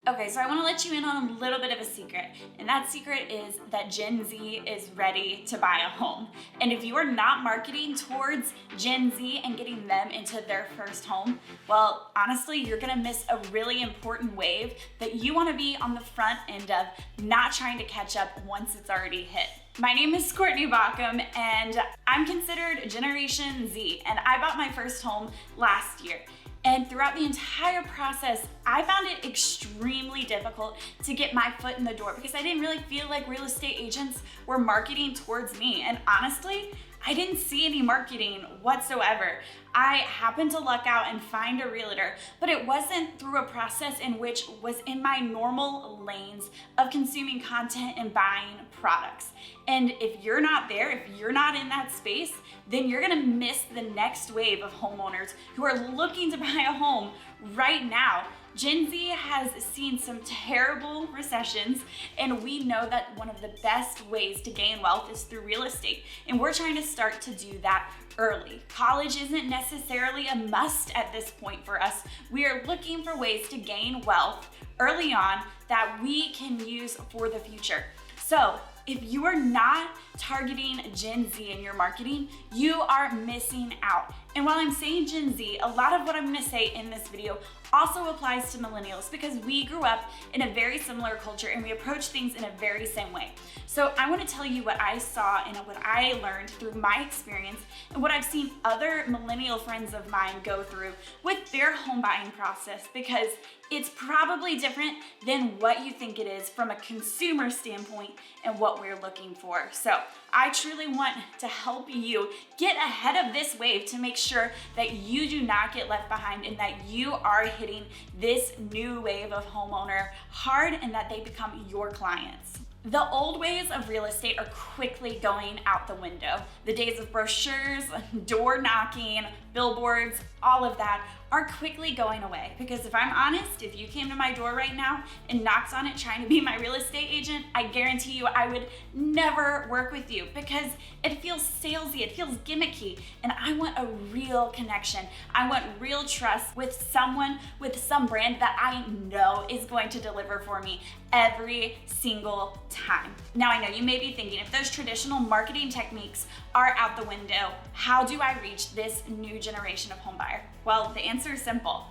Okay, so I want to let you in on a little bit of a secret, and that secret is that Gen Z is ready to buy a home. And if you are not marketing towards Gen Z and getting them into their first home, well, honestly, you're gonna miss a really important wave that you want to be on the front end of, not trying to catch up once it's already hit. My name is Courtney Baucom, and I'm considered Generation Z, and I bought my first home last year. And throughout the entire process, I found it extremely difficult to get my foot in the door because I didn't really feel like real estate agents were marketing towards me. And honestly, I didn't see any marketing whatsoever. I happened to luck out and find a realtor, but it wasn't through a process in which was in my normal lanes of consuming content and buying products. And if you're not there, if you're not in that space, then you're gonna miss the next wave of homeowners who are looking to buy a home right now. Gen Z has seen some terrible recessions, and we know that one of the best ways to gain wealth is through real estate, and we're trying to start to do that early. College isn't necessarily a must at this point for us. We are looking for ways to gain wealth early on that we can use for the future. So if you are not targeting Gen Z in your marketing, you are missing out. And while I'm saying Gen Z, a lot of what I'm gonna say in this video also applies to millennials because we grew up in a very similar culture and we approach things in a very same way. So I wanna tell you what I saw and what I learned through my experience and what I've seen other millennial friends of mine go through with their home buying process, because it's probably different than what you think it is from a consumer standpoint and what we're looking for. So I truly want to help you get ahead of this wave to make sure that you do not get left behind and that you are hitting this new wave of homeowner hard and that they become your clients. The old ways of real estate are quickly going out the window. The days of brochures, door knocking, billboards, all of that are quickly going away. Because if I'm honest, if you came to my door right now and knocked on it trying to be my real estate agent, I guarantee you I would never work with you because it feels salesy, it feels gimmicky, and I want a real connection. I want real trust with someone with some brand that I know is going to deliver for me every single time. Now I know you may be thinking, if those traditional marketing techniques are out the window, how do I reach this new generation of home buyer? Well, the answer is simple.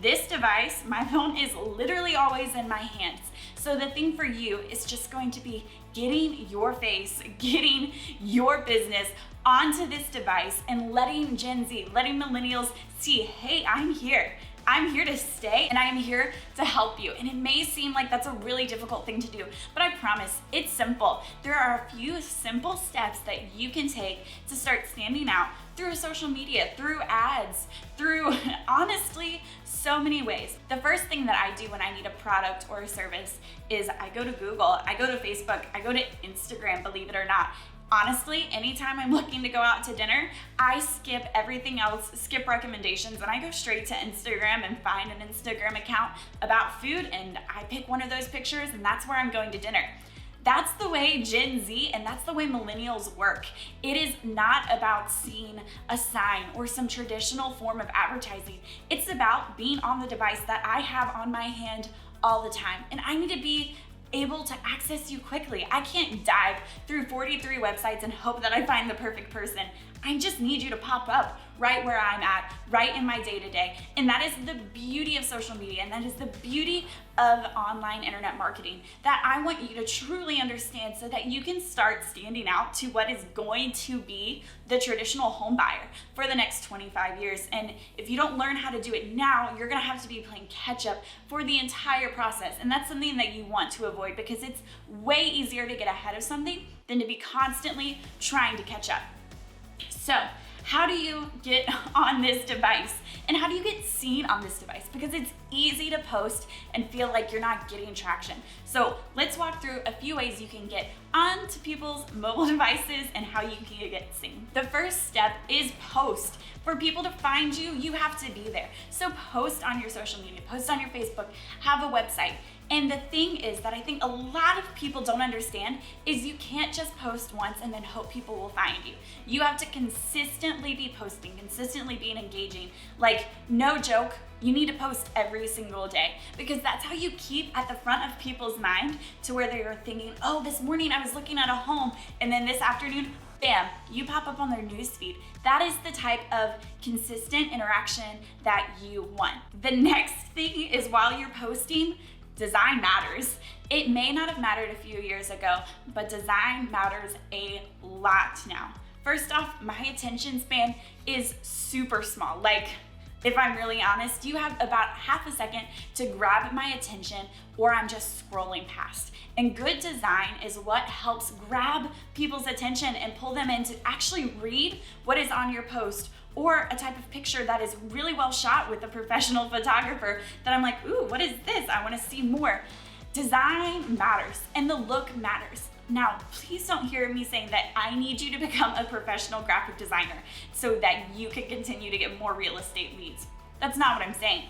This device, my phone, is literally always in my hands. So the thing for you is just going to be getting your face, getting your business onto this device and letting Gen Z, letting millennials see, hey, I'm here. I'm here to stay and I'm here to help you. And it may seem like that's a really difficult thing to do, but I promise it's simple. There are a few simple steps that you can take to start standing out through social media, through ads, through honestly so many ways. The first thing that I do when I need a product or a service is I go to Google, I go to Facebook, I go to Instagram, believe it or not. Honestly, anytime I'm looking to go out to dinner, I skip everything else, skip recommendations, and I go straight to Instagram and find an Instagram account about food, and I pick one of those pictures, and that's where I'm going to dinner. That's the way Gen Z and that's the way millennials work. It is not about seeing a sign or some traditional form of advertising. It's about being on the device that I have on my hand all the time, and I need to be able to access you quickly. I can't dive through 43 websites and hope that I find the perfect person. I just need you to pop up right where I'm at, right in my day-to-day. And that is the beauty of social media, and that is the beauty of online internet marketing that I want you to truly understand so that you can start standing out to what is going to be the traditional home buyer for the next 25 years. And if you don't learn how to do it now, you're gonna have to be playing catch up for the entire process. And that's something that you want to avoid because it's way easier to get ahead of something than to be constantly trying to catch up. So, how do you get on this device? And how do you get seen on this device? Because it's easy to post and feel like you're not getting traction. So let's walk through a few ways you can get onto people's mobile devices and how you can get seen. The first step is post. For people to find you, you have to be there. So post on your social media, post on your Facebook, have a website. And the thing is that I think a lot of people don't understand is you can't just post once and then hope people will find you. You have to consistently be posting, consistently being engaging. Like, no joke, you need to post every single day, because that's how you keep at the front of people's mind to where they are thinking, oh, this morning I was looking at a home, and then this afternoon, bam, you pop up on their newsfeed. That is the type of consistent interaction that you want. The next thing is, while you're posting, design matters. It may not have mattered a few years ago, but design matters a lot now. First off, my attention span is super small. Like, if I'm really honest, you have about half a second to grab my attention, or I'm just scrolling past. And good design is what helps grab people's attention and pull them in to actually read what is on your post, or a type of picture that is really well shot with a professional photographer that I'm like, ooh, what is this? I wanna see more. Design matters, and the look matters. Now, please don't hear me saying that I need you to become a professional graphic designer so that you can continue to get more real estate leads. That's not what I'm saying.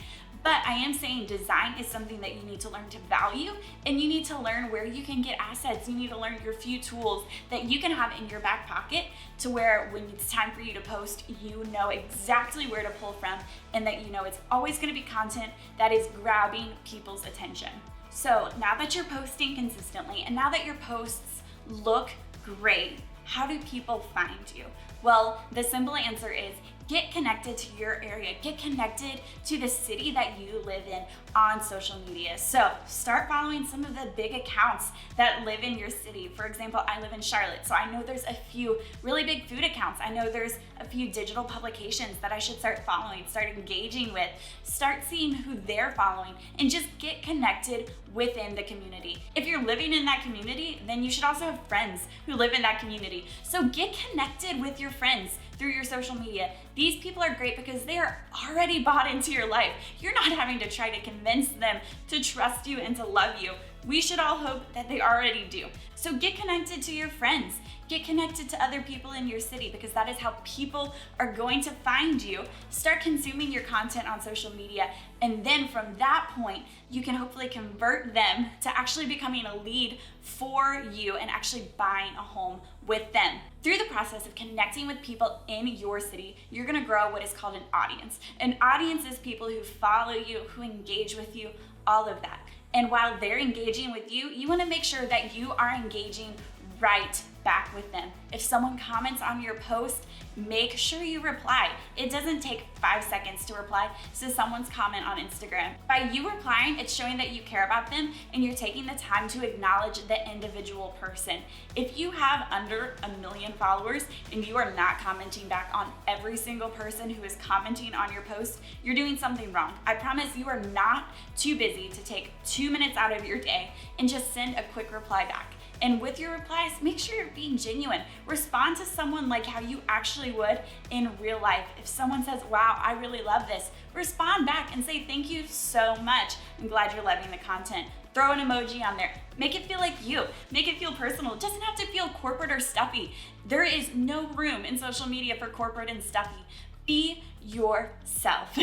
But I am saying design is something that you need to learn to value, and you need to learn where you can get assets. You need to learn your few tools that you can have in your back pocket, to where when it's time for you to post, you know exactly where to pull from, and that you know it's always going to be content that is grabbing people's attention. So now that you're posting consistently, and now that your posts look great, how do people find you? Well, the simple answer is get connected to your area. Get connected to the city that you live in on social media. So start following some of the big accounts that live in your city. For example, I live in Charlotte, so I know there's a few really big food accounts. I know there's a few digital publications that I should start following, start engaging with, start seeing who they're following, and just get connected within the community. If you're living in that community, then you should also have friends who live in that community. So get connected with your friends through your social media. These people are great because they are already bought into your life. You're not having to try to convince them to trust you and to love you. We should all hope that they already do. So get connected to your friends. Get connected to other people in your city, because that is how people are going to find you. Start consuming your content on social media, and then from that point, you can hopefully convert them to actually becoming a lead for you and actually buying a home with them. Through the process of connecting with people in your city, you're gonna grow what is called an audience. An audience is people who follow you, who engage with you, all of that. And while they're engaging with you, you wanna make sure that you are engaging right back with them. If someone comments on your post, make sure you reply. It doesn't take 5 seconds to reply to someone's comment on Instagram. By you replying, it's showing that you care about them and you're taking the time to acknowledge the individual person. If you have under 1 million followers and you are not commenting back on every single person who is commenting on your post, you're doing something wrong. I promise you are not too busy to take 2 minutes out of your day and just send a quick reply back. And with your replies, make sure you're being genuine. Respond to someone like how you actually would in real life. If someone says, wow, I really love this, respond back and say, thank you so much. I'm glad you're loving the content. Throw an emoji on there. Make it feel like you. Make it feel personal. It doesn't have to feel corporate or stuffy. There is no room in social media for corporate and stuffy. Be yourself.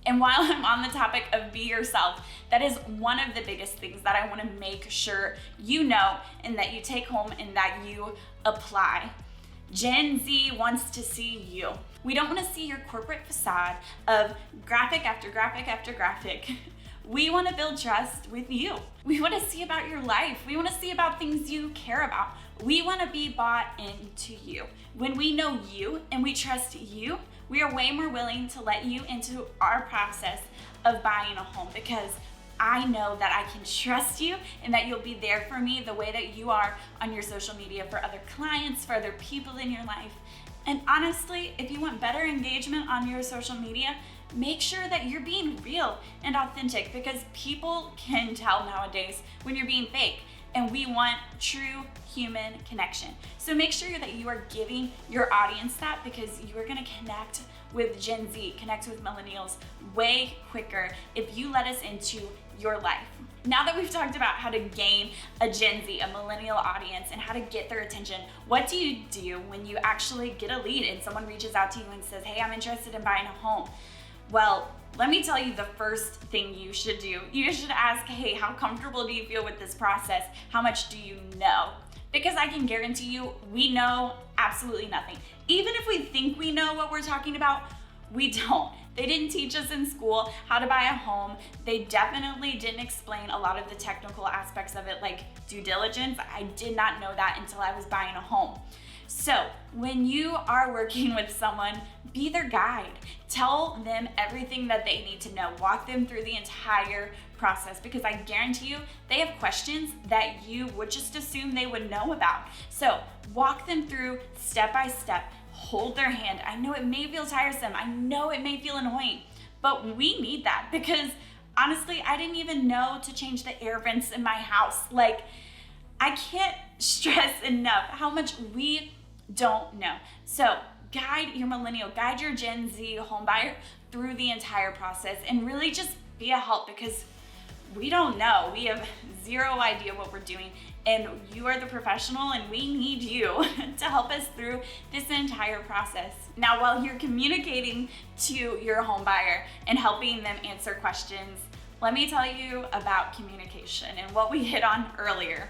And while I'm on the topic of be yourself, that is one of the biggest things that I want to make sure you know and that you take home and that you apply. Gen Z wants to see you. We don't want to see your corporate facade of graphic after graphic after graphic. We want to build trust with you. We want to see about your life. We want to see about things you care about. We want to be bought into you. When we know you and we trust you, we are way more willing to let you into our process of buying a home, because I know that I can trust you and that you'll be there for me the way that you are on your social media for other clients, for other people in your life. And honestly, if you want better engagement on your social media, make sure that you're being real and authentic, because people can tell nowadays when you're being fake. And we want true human connection. So make sure that you are giving your audience that, because you are gonna connect with Gen Z, connect with millennials way quicker if you let us into your life. Now that we've talked about how to gain a Gen Z, a millennial audience, and how to get their attention, what do you do when you actually get a lead and someone reaches out to you and says, hey, I'm interested in buying a home? Well, let me tell you the first thing you should do. You should ask, hey, how comfortable do you feel with this process? How much do you know? Because I can guarantee you, we know absolutely nothing. Even if we think we know what we're talking about, we don't. They didn't teach us in school how to buy a home. They definitely didn't explain a lot of the technical aspects of it, like due diligence. I did not know that until I was buying a home. So when you are working with someone, be their guide. Tell them everything that they need to know. Walk them through the entire process, because I guarantee you they have questions that you would just assume they would know about. So walk them through step by step. Hold their hand. I know it may feel tiresome. I know it may feel annoying, but we need that, because honestly, I didn't even know to change the air vents in my house. Like, I can't stress enough how much we don't know. So guide your millennial, guide your Gen Z home buyer through the entire process, and really just be a help, because we don't know. We have zero idea what we're doing, and you are the professional, and we need you to help us through this entire process. Now, while you're communicating to your home buyer and helping them answer questions, let me tell you about communication and what we hit on earlier.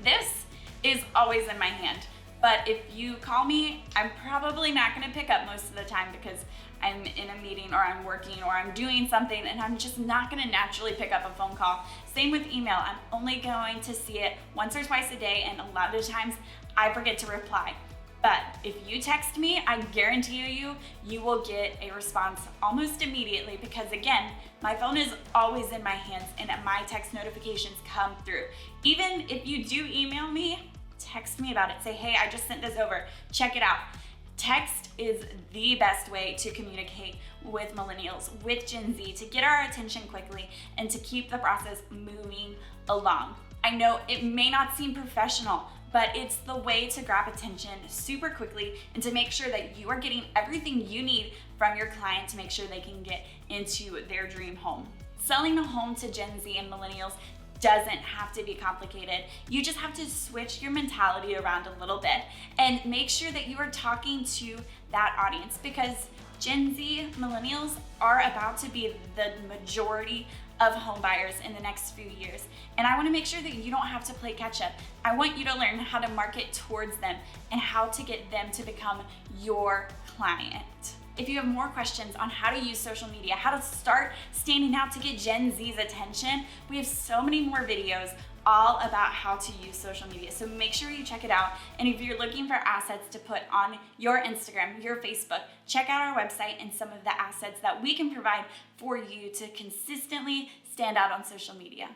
This is always in my hand, but if you call me, I'm probably not gonna pick up most of the time, because I'm in a meeting or I'm working or I'm doing something, and I'm just not gonna naturally pick up a phone call. Same with email. I'm only going to see it once or twice a day, and a lot of times I forget to reply. But if you text me, I guarantee you will get a response almost immediately, because again, my phone is always in my hands and my text notifications come through. Even if you do email me, text me about it. Say, hey, I just sent this over, check it out. Text is the best way to communicate with millennials, with Gen Z, to get our attention quickly and to keep the process moving along. I know it may not seem professional, but it's the way to grab attention super quickly and to make sure that you are getting everything you need from your client to make sure they can get into their dream home. Selling a home to Gen Z and millennials doesn't have to be complicated. You just have to switch your mentality around a little bit and make sure that you are talking to that audience, because Gen Z millennials are about to be the majority of home buyers in the next few years. And I want to make sure that you don't have to play catch up. I want you to learn how to market towards them and how to get them to become your client. If you have more questions on how to use social media, how to start standing out to get Gen Z's attention, we have so many more videos all about how to use social media. So make sure you check it out. And if you're looking for assets to put on your Instagram, your Facebook, check out our website and some of the assets that we can provide for you to consistently stand out on social media.